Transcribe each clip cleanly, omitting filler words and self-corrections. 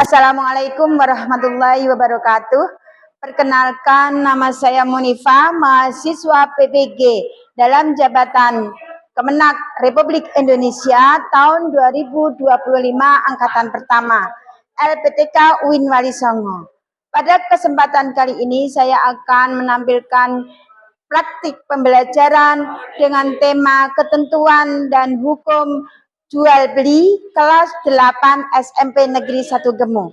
Assalamualaikum warahmatullahi wabarakatuh. Perkenalkan, nama saya Munifah, mahasiswa PPG dalam jabatan Kemenak Republik Indonesia tahun 2025 angkatan pertama LPTK UIN Wali Songo. Pada kesempatan kali ini saya akan menampilkan praktik pembelajaran dengan tema ketentuan dan hukum jual beli kelas 8 SMP Negeri 1 Gemu.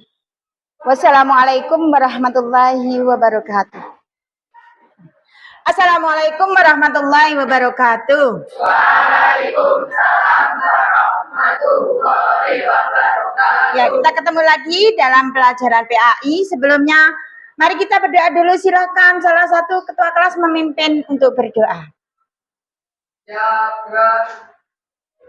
Wassalamualaikum warahmatullahi wabarakatuh. Assalamualaikum warahmatullahi wabarakatuh. Waalaikumsalam warahmatullahi wabarakatuh. Ya, kita ketemu lagi dalam pelajaran PAI. Sebelumnya, mari kita berdoa dulu. Silakan salah satu ketua kelas memimpin untuk berdoa. Ya,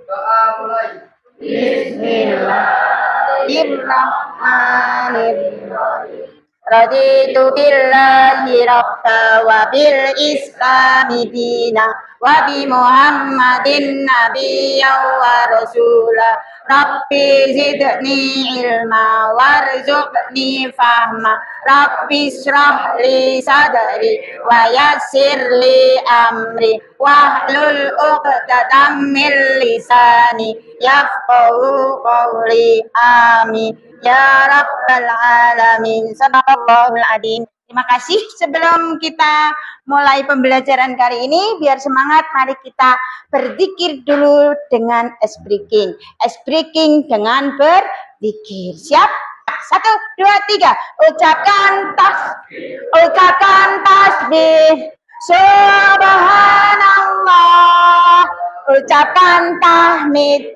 doa mulai. Bismillahirrahmanirrahim. Raditu billahi rabba wa bil islami dina wa bi Muhammadin nabiyyan wa rasula. Rabbi zidni ilma warzuqni fahma. Rabbi shrah li sadri wa yassir li amri wahlul 'uqdatam min lisani yafqahu qawli. Amin ya rabbal alamin. Sadaqallahul adzim. Terima kasih. Sebelum kita mulai pembelajaran kali ini, biar semangat, mari kita berzikir dulu dengan speaking. Speaking dengan berzikir. Siap? 1, 2, 3. Ucapkan tasbih. Subhanallah. Ucapkan tahmid.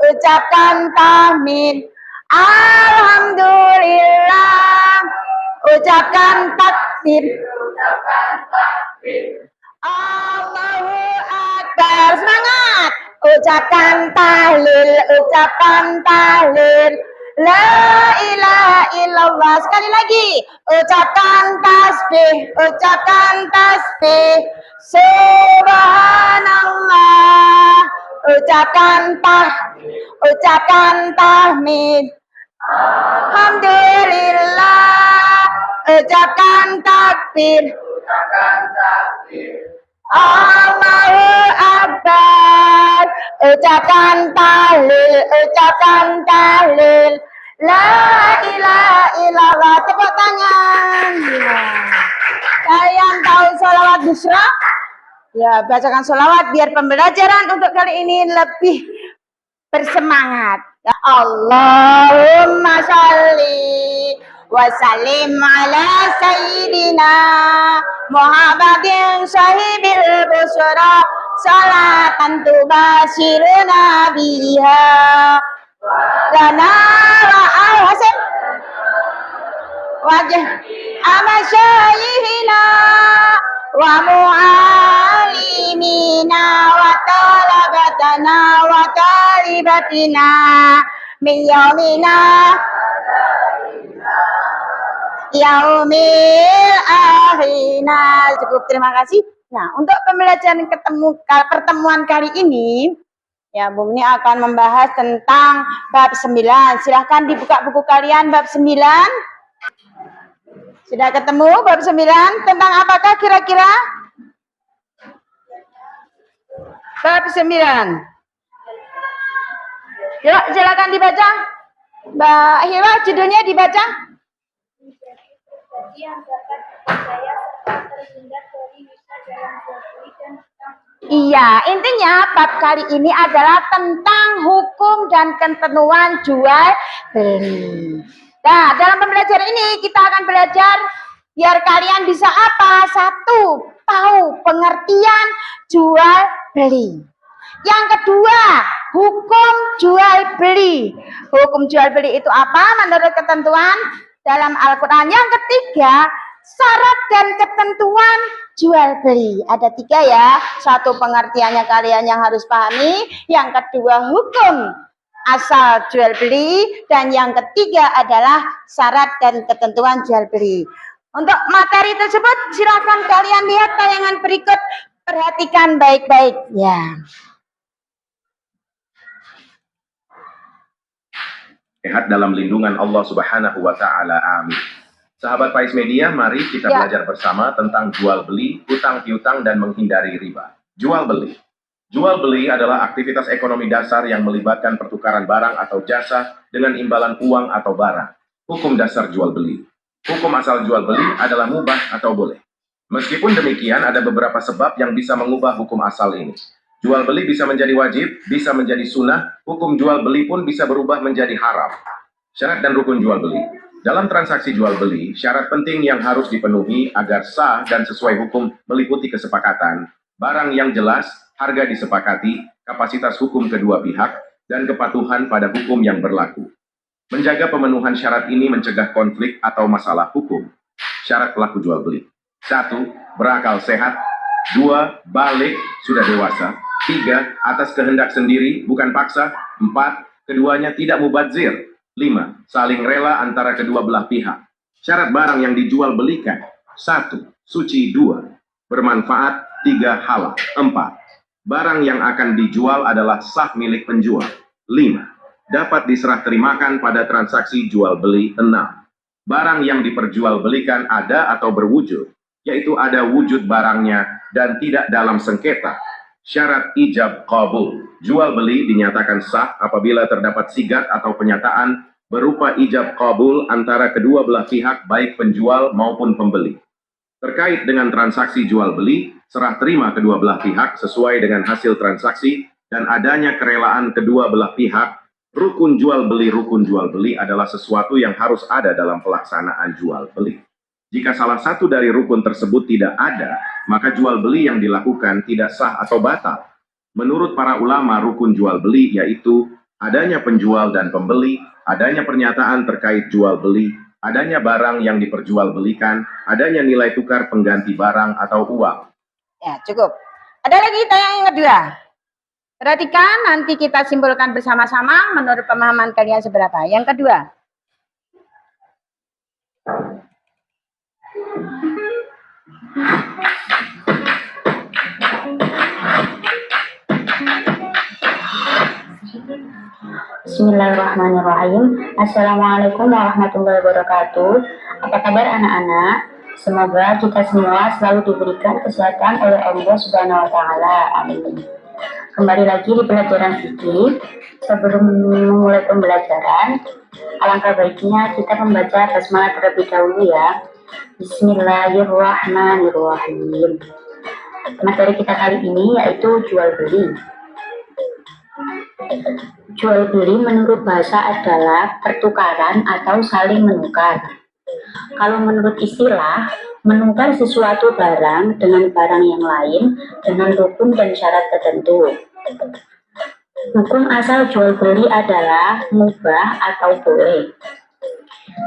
Alhamdulillah. Ucapkan takbir. Allahu Akbar. Semangat. Ucapkan tahlil. La ilaha illallah. Sekali lagi. Ucapkan tasbih. Subhanallah. Ucapkan tahmid. Alhamdulillah. Ucapkan takbir. Allahu Akbar. Ucapkan tahlil. La ilaha illallah. Tepuk tangan. Kalian tahu sholawat busra? Ya, bacakan sholawat biar pembelajaran untuk kali ini lebih bersemangat. Ya, Allahumma sholli wa sallim ala sayyidina Muhammadin sahibil busra salatan tubashiruna biha lana wa al-hasan wajah amasyayihina wa mu'alimina wa talabatana wa talibatina min yaumina yaumil akhirina. Cukup, terima kasih. Nah, untuk pembelajaran pertemuan kali ini, ya, Bu Mini akan membahas tentang bab 9. Silahkan dibuka buku kalian bab 9. Sudah ketemu bab 9? Tentang apakah kira-kira? Bab 9. Yuk, silakan dibaca. Mbak Hilwa, judulnya dibaca. Iya, intinya bab kali ini adalah tentang hukum dan ketentuan jual beli. Nah, dalam pembelajaran ini kita akan belajar biar kalian bisa apa? 1, tahu pengertian jual beli. Yang kedua, hukum jual beli. Hukum jual beli itu apa menurut ketentuan dalam Al-Quran? Yang ketiga, syarat dan ketentuan jual beli. Ada 3 ya. 1, pengertiannya kalian yang harus pahami. Yang kedua, hukum asal jual beli. Dan yang ketiga adalah syarat dan ketentuan jual beli. Untuk materi tersebut, silakan kalian lihat tayangan berikut. Perhatikan baik-baik. Ya. sehat dalam lindungan Allah Subhanahu wa Ta'ala. Amin. Sahabat Faiz Media, mari kita belajar bersama tentang jual beli, hutang piutang, dan menghindari riba. Jual beli. Jual beli adalah aktivitas ekonomi dasar yang melibatkan pertukaran barang atau jasa dengan imbalan uang atau barang. Hukum dasar jual beli. Hukum asal jual beli adalah mubah atau boleh. Meskipun demikian, ada beberapa sebab yang bisa mengubah hukum asal ini. Jual beli bisa menjadi wajib, bisa menjadi sunnah, hukum jual beli pun bisa berubah menjadi haram. Syarat dan rukun jual beli. Dalam transaksi jual beli, syarat penting yang harus dipenuhi agar sah dan sesuai hukum meliputi kesepakatan, barang yang jelas, harga disepakati, kapasitas hukum kedua pihak, dan kepatuhan pada hukum yang berlaku. Menjaga pemenuhan syarat ini mencegah konflik atau masalah hukum. Syarat pelaku jual beli. 1. Berakal sehat. 2. Balik, sudah dewasa. 3. Atas kehendak sendiri, bukan paksa. 4. Keduanya tidak mubadzir. 5. Saling rela antara kedua belah pihak. Syarat barang yang dijual belikan. 1. Suci. 2. Bermanfaat. 3. Halal. 4. Barang yang akan dijual adalah sah milik penjual. 5. Dapat diserah terimakan pada transaksi jual beli. 6. Barang yang diperjualbelikan ada atau berwujud, yaitu ada wujud barangnya dan tidak dalam sengketa. Syarat ijab qabul. Jual beli dinyatakan sah apabila terdapat sigat atau penyataan berupa ijab qabul antara kedua belah pihak baik penjual maupun pembeli. Terkait dengan transaksi jual beli, serah terima kedua belah pihak sesuai dengan hasil transaksi dan adanya kerelaan kedua belah pihak. Rukun jual beli adalah sesuatu yang harus ada dalam pelaksanaan jual beli. Jika salah satu dari rukun tersebut tidak ada, maka jual beli yang dilakukan tidak sah atau batal. Menurut para ulama, rukun jual beli yaitu adanya penjual dan pembeli, adanya pernyataan terkait jual beli, adanya barang yang diperjualbelikan, adanya nilai tukar pengganti barang atau uang. Ya, cukup. Ada lagi yang kedua. Perhatikan, nanti kita simpulkan bersama-sama menurut pemahaman kalian seberapa. Yang kedua. Bismillahirrahmanirrahim. Assalamualaikum warahmatullahi wabarakatuh. Apa kabar anak-anak? Semoga kita semua selalu diberikan kesehatan oleh Allah Subhanahu wa Ta'ala. Amin. Kembali lagi di pelajaran fikih. Sebelum memulai pembelajaran, alangkah baiknya kita membaca basmalah terlebih dahulu ya. Bismillahirrahmanirrahim. Materi kita kali ini yaitu jual beli. Jual beli menurut bahasa adalah pertukaran atau saling menukar. Kalau menurut istilah, menukar sesuatu barang dengan barang yang lain dengan rukun dan syarat tertentu. Hukum asal jual beli adalah mubah atau boleh,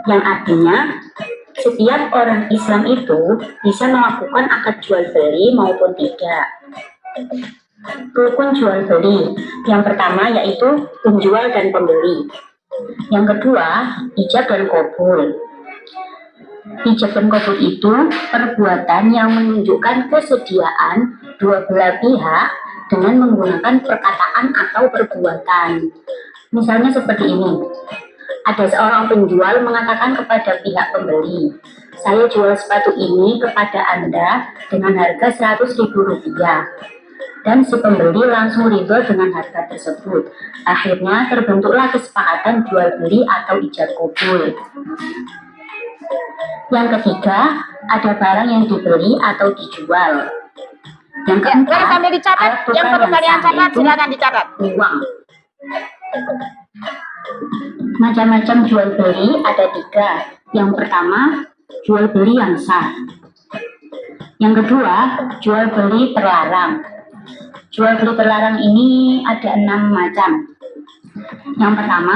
yang artinya setiap orang Islam itu bisa melakukan akad jual beli maupun tidak. Rukun jual beli yang pertama yaitu penjual dan pembeli. Yang kedua, ijab dan qabul. Ijab dan qabul itu perbuatan yang menunjukkan kesediaan dua belah pihak dengan menggunakan perkataan atau perbuatan. Misalnya seperti ini. Ada seorang penjual mengatakan kepada pihak pembeli, "Saya jual sepatu ini kepada Anda dengan harga Rp100.000. Dan si pembeli langsung ridho dengan harga tersebut. Akhirnya terbentuklah kesepakatan jual beli atau ijab qabul. Yang ketiga, ada barang yang dibeli atau dijual. Yang keempat, sambil dicatat, yang perlu kalian catat silakan dicatat. Uang. Macam-macam jual beli ada 3. Yang pertama, jual beli yang sah. Yang kedua, jual beli terlarang. Jual beli terlarang ini ada 6 macam. Yang pertama,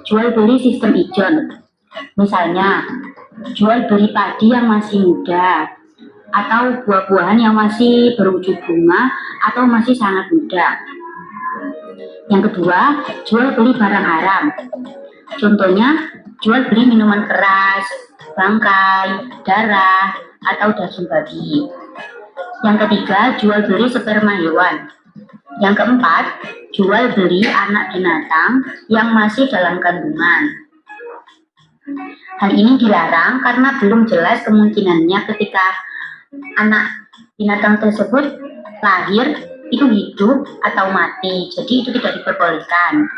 jual beli sistem ijon. Misalnya, jual beli padi yang masih muda, atau buah-buahan yang masih berwujud bunga, atau masih sangat muda. Yang kedua, jual beli barang haram. Contohnya, jual beli minuman keras, bangkai, darah, atau daging babi. Yang ketiga, jual beli sperma hewan. Yang keempat, jual beli anak binatang yang masih dalam kandungan. Hal ini dilarang karena belum jelas kemungkinannya ketika anak binatang tersebut lahir itu hidup atau mati, jadi itu tidak diperbolehkan.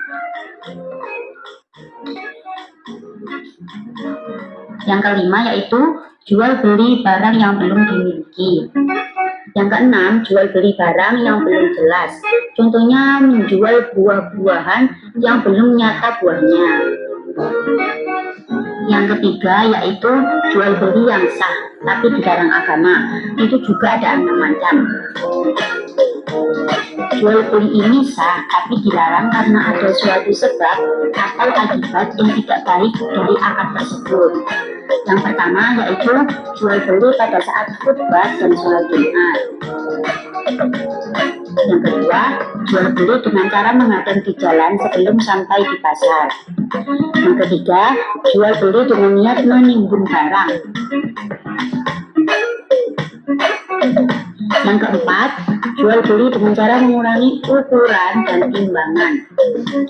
Yang kelima yaitu jual beli barang yang belum dimiliki. Yang keenam, jual beli barang yang belum jelas. Contohnya menjual buah-buahan yang belum nyata buahnya. Yang ketiga yaitu jual beli yang sah tapi dilarang agama. Itu juga ada 6 macam. Jual beli ini sah tapi dilarang karena ada suatu sebab atau akibat yang tidak baik dari akad tersebut. Yang pertama yaitu jual beli pada saat khutbah dan sholat Jumat. Yang kedua, jual beli dengan cara menghadang di jalan sebelum sampai di pasar. Yang ketiga, jual beli dengan niat menimbun barang. Yang keempat, jual beli dengan cara mengurangi ukuran dan timbangan.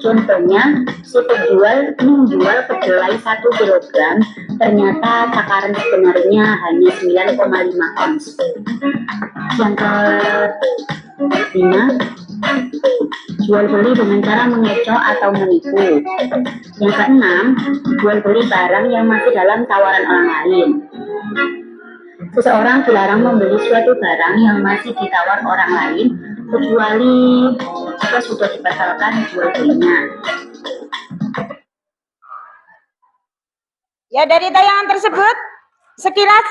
Contohnya, si penjual menjual kedelai 1 kg, ternyata takaran sebenarnya hanya 9,5 ons. Yang kelima, jual beli dengan cara mengecoh atau menipu. Yang keenam, jual beli barang yang masih dalam tawaran orang lain. Seseorang dilarang membeli suatu barang yang masih ditawar orang lain kecuali jika sudah dibatalkan jual belinya. Ya, dari tayangan tersebut sekilas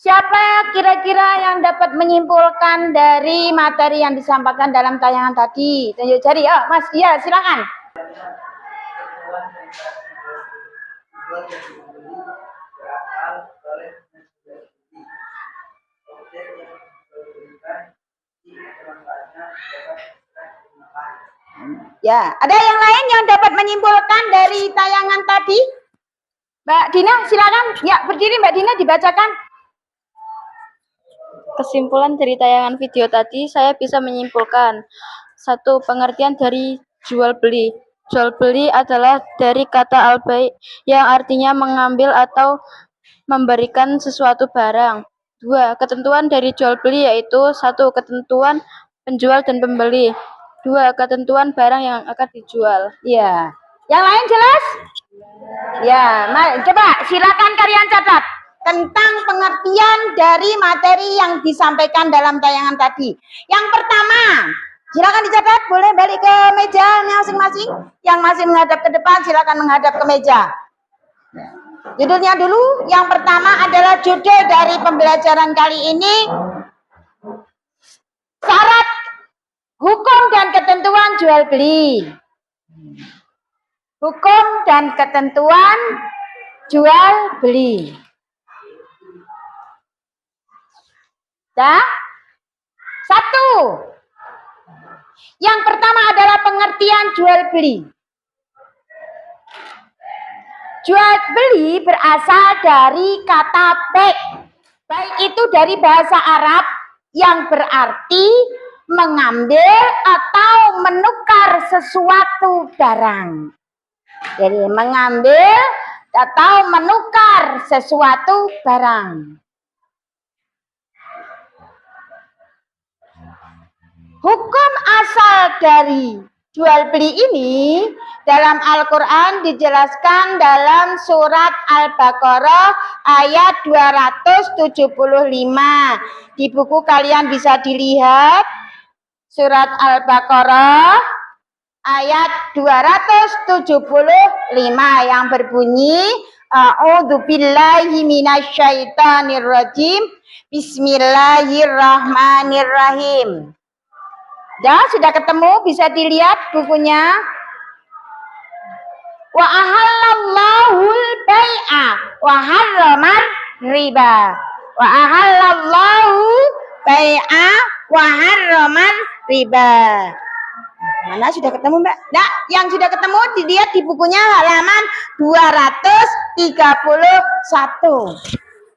siapa kira-kira yang dapat menyimpulkan dari materi yang disampaikan dalam tayangan tadi? Tunjuk jari. Oh, Mas. Iya, silakan. Ya, ada yang lain yang dapat menyimpulkan dari tayangan tadi? Mbak Dina, silakan. Ya, berdiri Mbak Dina, dibacakan. Kesimpulan dari tayangan video tadi, saya bisa menyimpulkan. 1. Pengertian dari jual beli. Jual beli adalah dari kata al-bai' yang artinya mengambil atau memberikan sesuatu barang. 2. Ketentuan dari jual beli yaitu 1. Ketentuan penjual dan pembeli. 2. Ketentuan barang yang akan dijual. Ya. Yang lain jelas? Ya, coba silakan kalian catat tentang pengertian dari materi yang disampaikan dalam tayangan tadi. Yang pertama, silakan dicatat, boleh balik ke meja masing-masing. Yang masih menghadap ke depan, silakan menghadap ke meja. Judulnya dulu, yang pertama adalah judul dari pembelajaran kali ini, syarat hukum dan ketentuan jual beli. Hukum dan ketentuan jual beli. Dah? 1. Yang pertama adalah pengertian jual beli. Jual beli berasal dari kata baik. Baik itu dari bahasa Arab yang berarti mengambil atau menukar sesuatu barang. Jadi mengambil atau menukar sesuatu barang. Hukum asal dari jual beli ini dalam Al-Quran dijelaskan dalam surat Al-Baqarah ayat 275. Di buku kalian bisa dilihat surat Al-Baqarah ayat 275 yang berbunyi A'udzubillahi minasyaitonirrajim. Bismillahirrahmanirrahim. Sudah ketemu, bisa dilihat bukunya. Wa ahallallahul bai'a wa harramar riba. Wa ahallallahu bai'a wa harramar riba. Mana sudah ketemu, Mbak? Nah, yang sudah ketemu dilihat di bukunya halaman 231.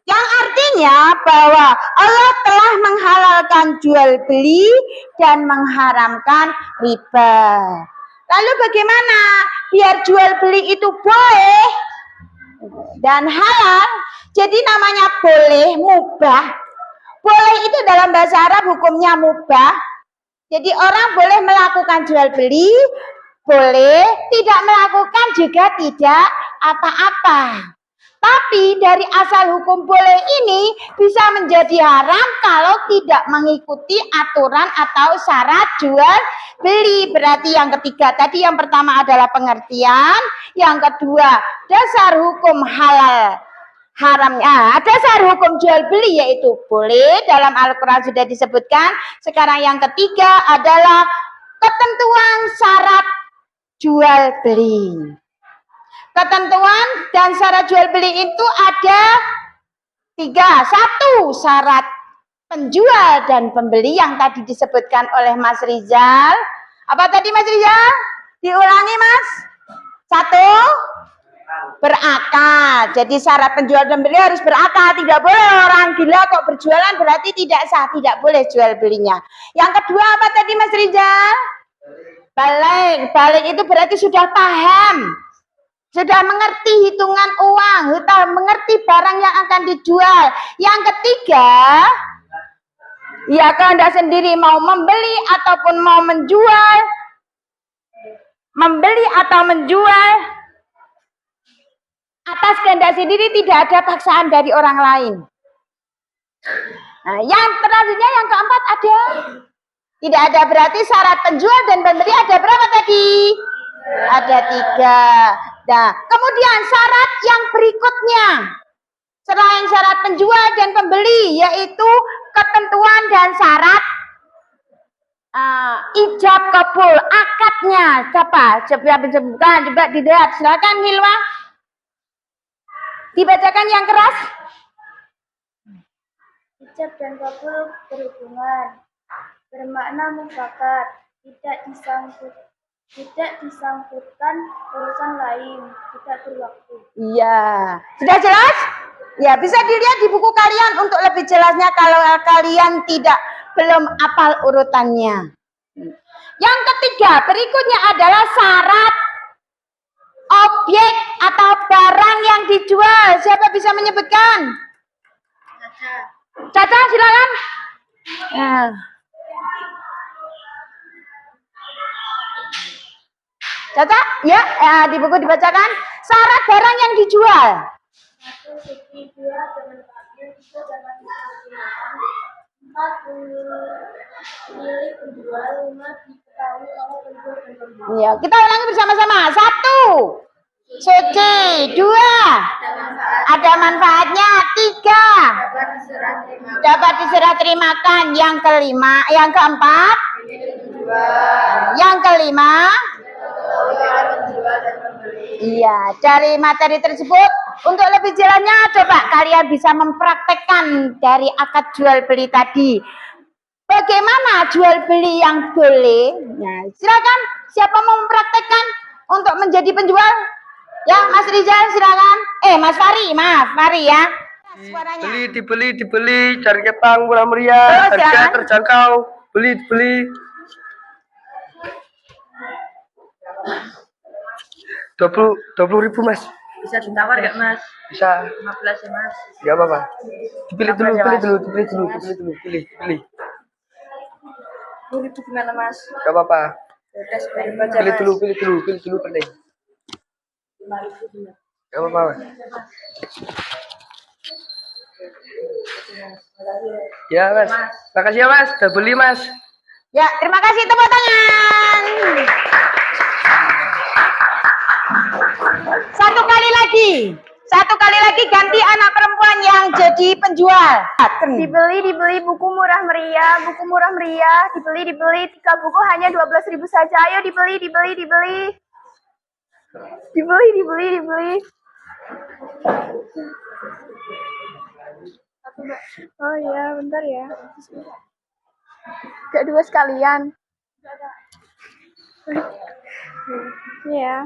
Yang artinya bahwa Allah telah menghalalkan jual beli dan mengharamkan riba. Lalu bagaimana biar jual beli itu boleh? dan halal. Jadi namanya boleh, mubah. Boleh itu dalam bahasa Arab hukumnya mubah. Jadi orang boleh melakukan jual beli, boleh tidak melakukan juga tidak apa-apa. Tapi dari asal hukum boleh ini bisa menjadi haram kalau tidak mengikuti aturan atau syarat jual beli. Berarti yang ketiga tadi, yang pertama adalah pengertian, yang kedua dasar hukum halal haramnya, dasar hukum jual beli yaitu boleh, dalam Al-Quran sudah disebutkan. Sekarang yang ketiga adalah ketentuan syarat jual beli. Ketentuan dan syarat jual beli itu ada 3. 1, syarat penjual dan pembeli yang tadi disebutkan oleh Mas Rizal. Apa tadi Mas Rizal? Diulangi Mas. 1, berakal. Jadi syarat penjual dan pembeli harus berakal. Tidak boleh orang gila kok berjualan, berarti tidak sah, tidak boleh jual belinya. Yang kedua apa tadi Mas Rizal? Balik. Balik itu berarti sudah paham, sudah mengerti hitungan uang, sudah mengerti barang yang akan dijual. Yang ketiga, ya kehendak sendiri mau membeli ataupun mau menjual, membeli atau menjual atas kehendak sendiri, tidak ada paksaan dari orang lain. Nah, yang selanjutnya yang keempat ada tidak ada, berarti syarat penjual dan pembeli ada berapa tadi? Ada 3. Nah, kemudian syarat yang berikutnya selain syarat penjual dan pembeli yaitu ketentuan dan syarat ijab kabul, akadnya. Coba dilihat, silakan Hilwa dibacakan yang keras. Ijab dan kabul berhubungan, bermakna mufakat, tidak disangkutkan urusan lain, tidak berwaktu. Iya, sudah jelas? Ya, bisa dilihat di buku kalian untuk lebih jelasnya kalau kalian belum hafal urutannya. Yang ketiga, berikutnya adalah syarat objek atau barang yang dijual. Siapa bisa menyebutkan? Caca, silakan. Nah. Caca, ya, di buku dibacakan syarat barang yang dijual. 1, suci, 2, jangan pakai, 3, jangan disalahgunakan, 4, milik penjual, 5, diketahui oleh penjual dan pembeli. Ya, kita ulangi bersama-sama. 1, suci. 2, ada manfaatnya. 3, dapat diserah terimakan. Yang keempat, yang kelima. Iya, dari materi tersebut untuk lebih jelasnya coba kalian bisa mempraktekkan dari akad jual beli tadi. Bagaimana jual beli yang boleh? Nah, silakan siapa mau mempraktekkan untuk menjadi penjual? Ya, Mas Rizal silakan. Mas Fari ya. Suaranya. Dibeli, cari kepang murah meriah, harga terjangkau, beli. 20.000 Mas. Bisa ditawar gak Mas? Bisa. 15 ya Mas. Gak apa-apa. Dipilih dulu. 20.000 gimana Mas? Gak apa-apa. Udah sebaik baca Pilih Mas. dulu penting. 5.000 gimana? Gak apa-apa Mas. Ya Mas. Makasih ya Mas. Udah beli Mas. Ya, terima kasih, tepuk tangan. Satu kali lagi ganti anak perempuan yang jadi penjual. Dibeli buku murah meriah, dibeli 3 buku hanya 12.000 saja. Ayo dibeli. Oh iya, bentar ya. Gak 2 sekalian. Ini ya.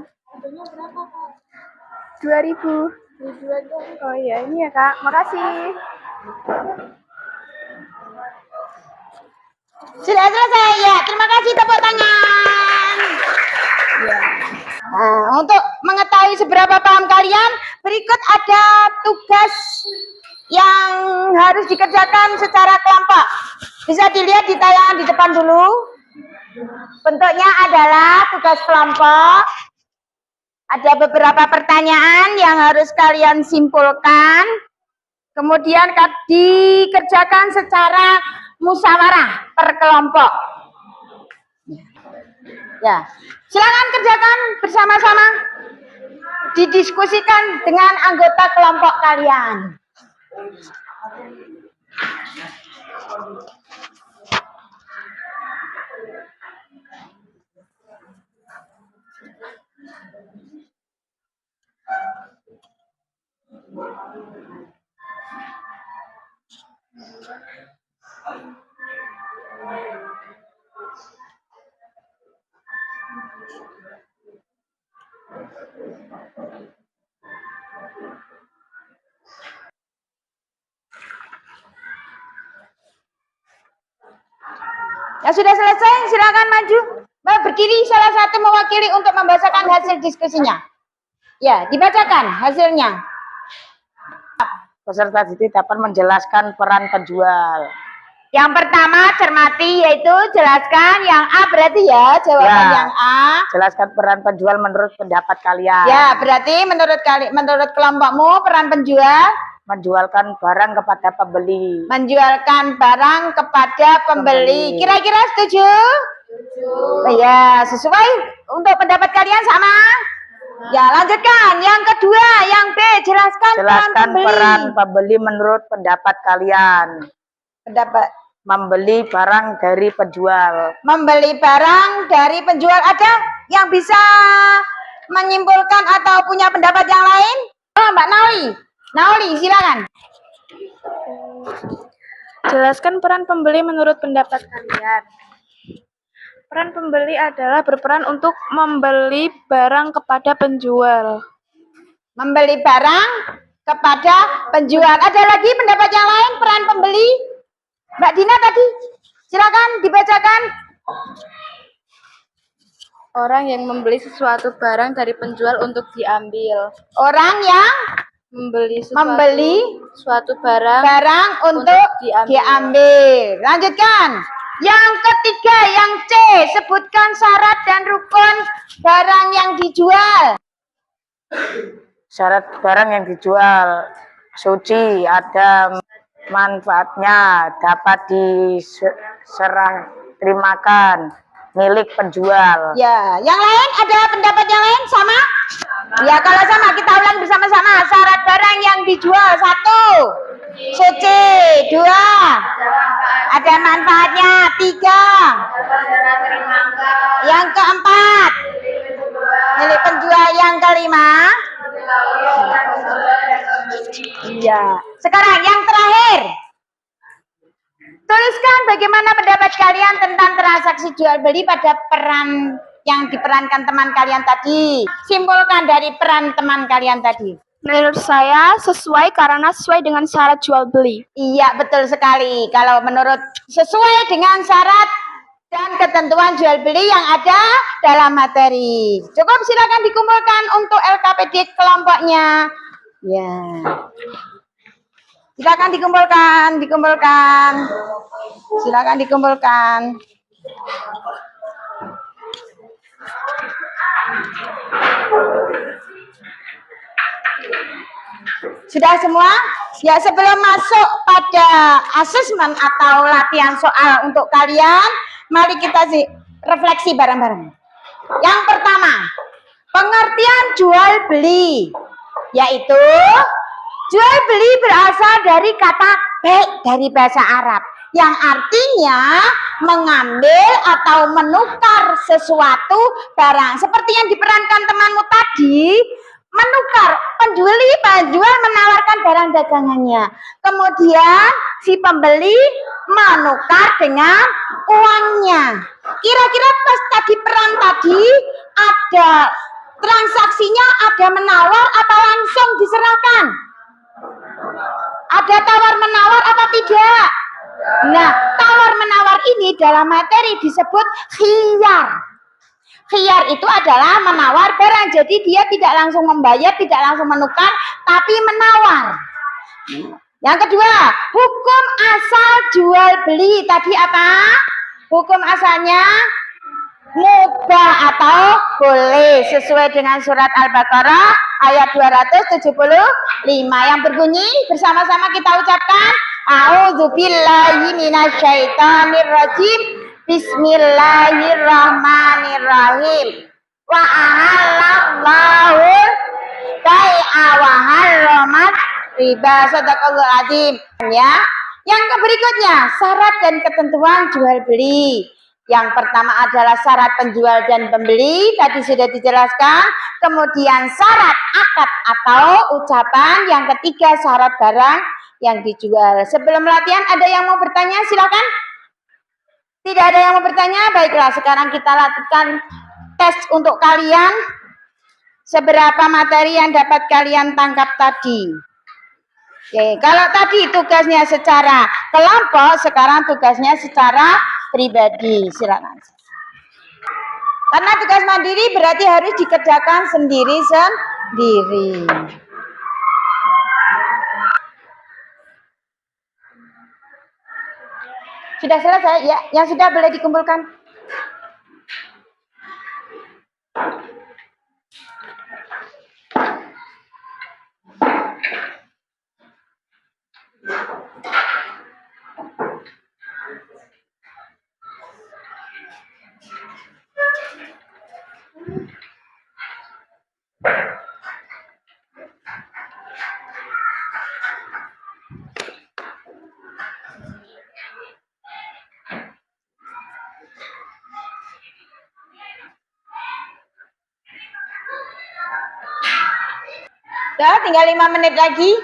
2.000. Oh iya, ini ya Kak. Makasih. Sudah selesai ya. Terima kasih, tepuk tangan. Ya. Nah, untuk mengetahui mengetahui seberapa paham kalian, berikut ada tugas yang harus dikerjakan secara kelompok. Bisa dilihat di tayangan di depan dulu. Bentuknya adalah tugas kelompok. Ada beberapa pertanyaan yang harus kalian simpulkan. Kemudian dikerjakan secara musyawarah per kelompok. Ya, silakan kerjakan bersama-sama. Didiskusikan dengan anggota kelompok kalian. Ya sudah selesai, silakan maju. Mbak berdiri salah satu mewakili untuk membacakan hasil diskusinya. Ya, dibacakan hasilnya. Peserta didik dapat menjelaskan peran penjual. Yang pertama cermati, yaitu jelaskan yang A berarti ya, jawaban Ya. yang A. Jelaskan peran penjual menurut pendapat kalian. Ya, berarti menurut kelompokmu peran penjual Menjualkan barang kepada pembeli. menjualkan barang kepada pembeli. Kira-kira setuju? Ya, sesuai untuk pendapat kalian sama? Ya, lanjutkan. Yang kedua, yang B, jelaskan Jelaskan pembeli. peran pembeli menurut pendapat kalian. Pendapat Membeli barang dari penjual. membeli barang dari penjual, ada yang bisa menyimpulkan atau punya pendapat yang lain? Oh, Mbak Nauli, silakan. Jelaskan peran pembeli menurut pendapat kalian. Peran pembeli adalah berperan untuk membeli barang kepada penjual. Membeli barang kepada penjual. Ada lagi pendapat yang lain peran pembeli? Mbak Dina tadi, silakan dibacakan. Orang yang membeli sesuatu barang dari penjual untuk diambil. Orang yang Membeli suatu barang barang untuk diambil. Lanjutkan. Yang ketiga, yang C, sebutkan syarat dan rukun barang yang dijual. Syarat barang yang dijual suci, ada manfaatnya, dapat diserah terimakan, milik penjual. Ya, yang lain ada pendapat yang lain sama? Ya, kalau sama kita ulang bersama-sama. Syarat barang yang dijual, 1, suci. 2, ada manfaatnya. 3, yang keempat, milik penjual. Yang kelima, iya. Sekarang yang terakhir, tuliskan bagaimana pendapat kalian tentang transaksi jual beli pada peran yang diperankan teman kalian tadi. Simpulkan dari peran teman kalian tadi. Menurut saya sesuai karena sesuai dengan syarat jual beli. Iya, betul sekali. Kalau menurut sesuai dengan syarat dan ketentuan jual beli yang ada dalam materi. Cukup, silakan dikumpulkan untuk LKPD kelompoknya. Ya. Silakan dikumpulkan. Silakan dikumpulkan. Sudah semua? Ya, sebelum masuk pada asesmen atau latihan soal untuk kalian, mari kita refleksi bareng-bareng. Yang pertama, pengertian jual beli, yaitu jual beli berasal dari kata baik dari bahasa Arab, yang artinya mengambil atau menukar sesuatu barang. Seperti yang diperankan temanmu tadi, menukar, penjual menawarkan barang dagangannya. Kemudian si pembeli menukar dengan uangnya. Kira-kira pas tadi peran tadi ada transaksinya, ada menawar apa langsung diserahkan? Ada tawar-menawar apa tidak? Nah, tawar-menawar ini dalam materi disebut khiyar. Khiyar itu adalah menawar barang. menukar. Jadi dia tidak langsung membayar, tidak langsung menukar, tapi menawar. Yang kedua, hukum asal jual beli tadi apa? Hukum asalnya mubah atau boleh sesuai dengan surat Al-Baqarah ayat 275 yang berbunyi, bersama-sama kita ucapkan a'udzubillahi minasyaitonirrajim, bismillahirrahmanirrahim, wa ahallallahu bai'a wa harramat riba, sadaqallahul azim. Ya, yang berikutnya syarat dan ketentuan jual beli. Yang pertama adalah syarat penjual dan pembeli, tadi sudah dijelaskan. Kemudian syarat akad atau ucapan. Yang ketiga syarat barang yang dijual. Sebelum latihan ada yang mau bertanya? Silakan. Tidak ada yang mau bertanya? Baiklah, sekarang kita lakukan tes untuk kalian. Seberapa materi yang dapat kalian tangkap tadi? Oke, kalau tadi tugasnya secara kelompok, sekarang tugasnya secara pribadi. Silakan. Karena tugas mandiri berarti harus dikerjakan sendiri-sendiri. Sudah selesai? Ya, yang sudah boleh dikumpulkan. Ya, tinggal 5 menit lagi.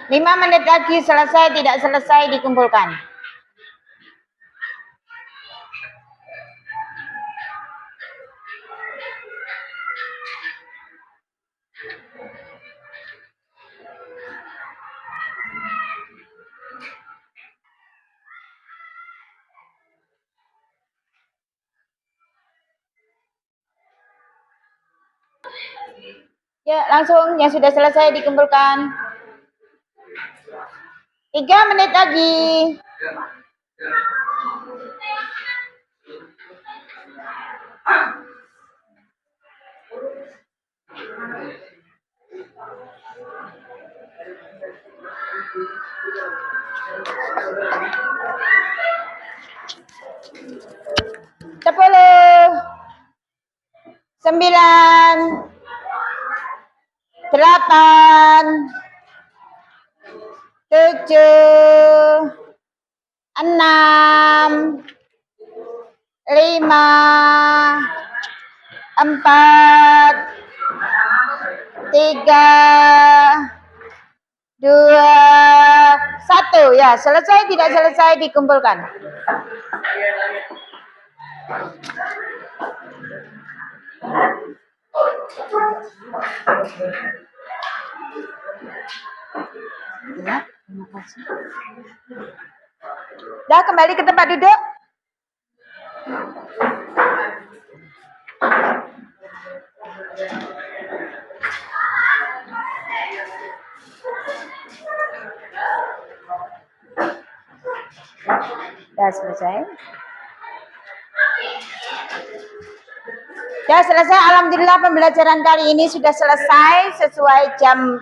Lima menit lagi selesai, tidak selesai dikumpulkan. Ya, langsung yang sudah selesai dikumpulkan. 3 menit lagi. Sepuluh, 9, 8, 7, 6, 5, 4, 3, 2, 1. Ya, selesai tidak selesai dikumpulkan. Ya, terima kasih. Dah, kembali ke tempat duduk. Dah selesai. Dah selesai. Alhamdulillah pembelajaran kali ini sudah selesai sesuai jam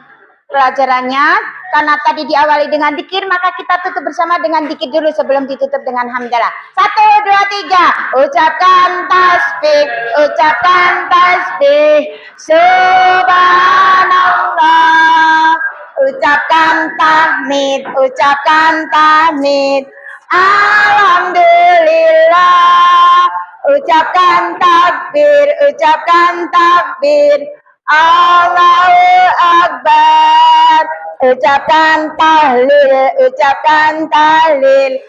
pelajarannya. Karena tadi diawali dengan dzikir, maka kita tutup bersama dengan dzikir dulu sebelum ditutup dengan hamdalah. 1, 2, 3. Ucapkan tasbih, ucapkan tasbih. Subhanallah. Ucapkan tahmid, ucapkan tahmid. Alhamdulillah. Ucapkan takbir, ucapkan takbir. Allahu Akbar. Ucapkan tahlil, ucapkan tahlil.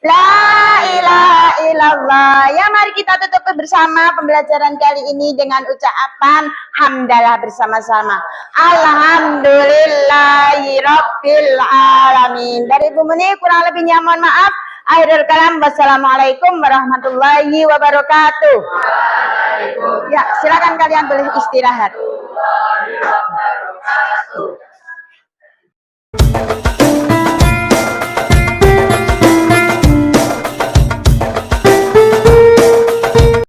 La ilaha illallah. Ya, mari kita tutup bersama pembelajaran kali ini dengan ucapan hamdalah bersama-sama. Alhamdulillahi rabbil alamin. Dari Ibu Muni kurang lebihnya mohon maaf. Akhirul kalam, wassalamualaikum warahmatullahi wabarakatuh. Ya, silakan kalian boleh istirahat.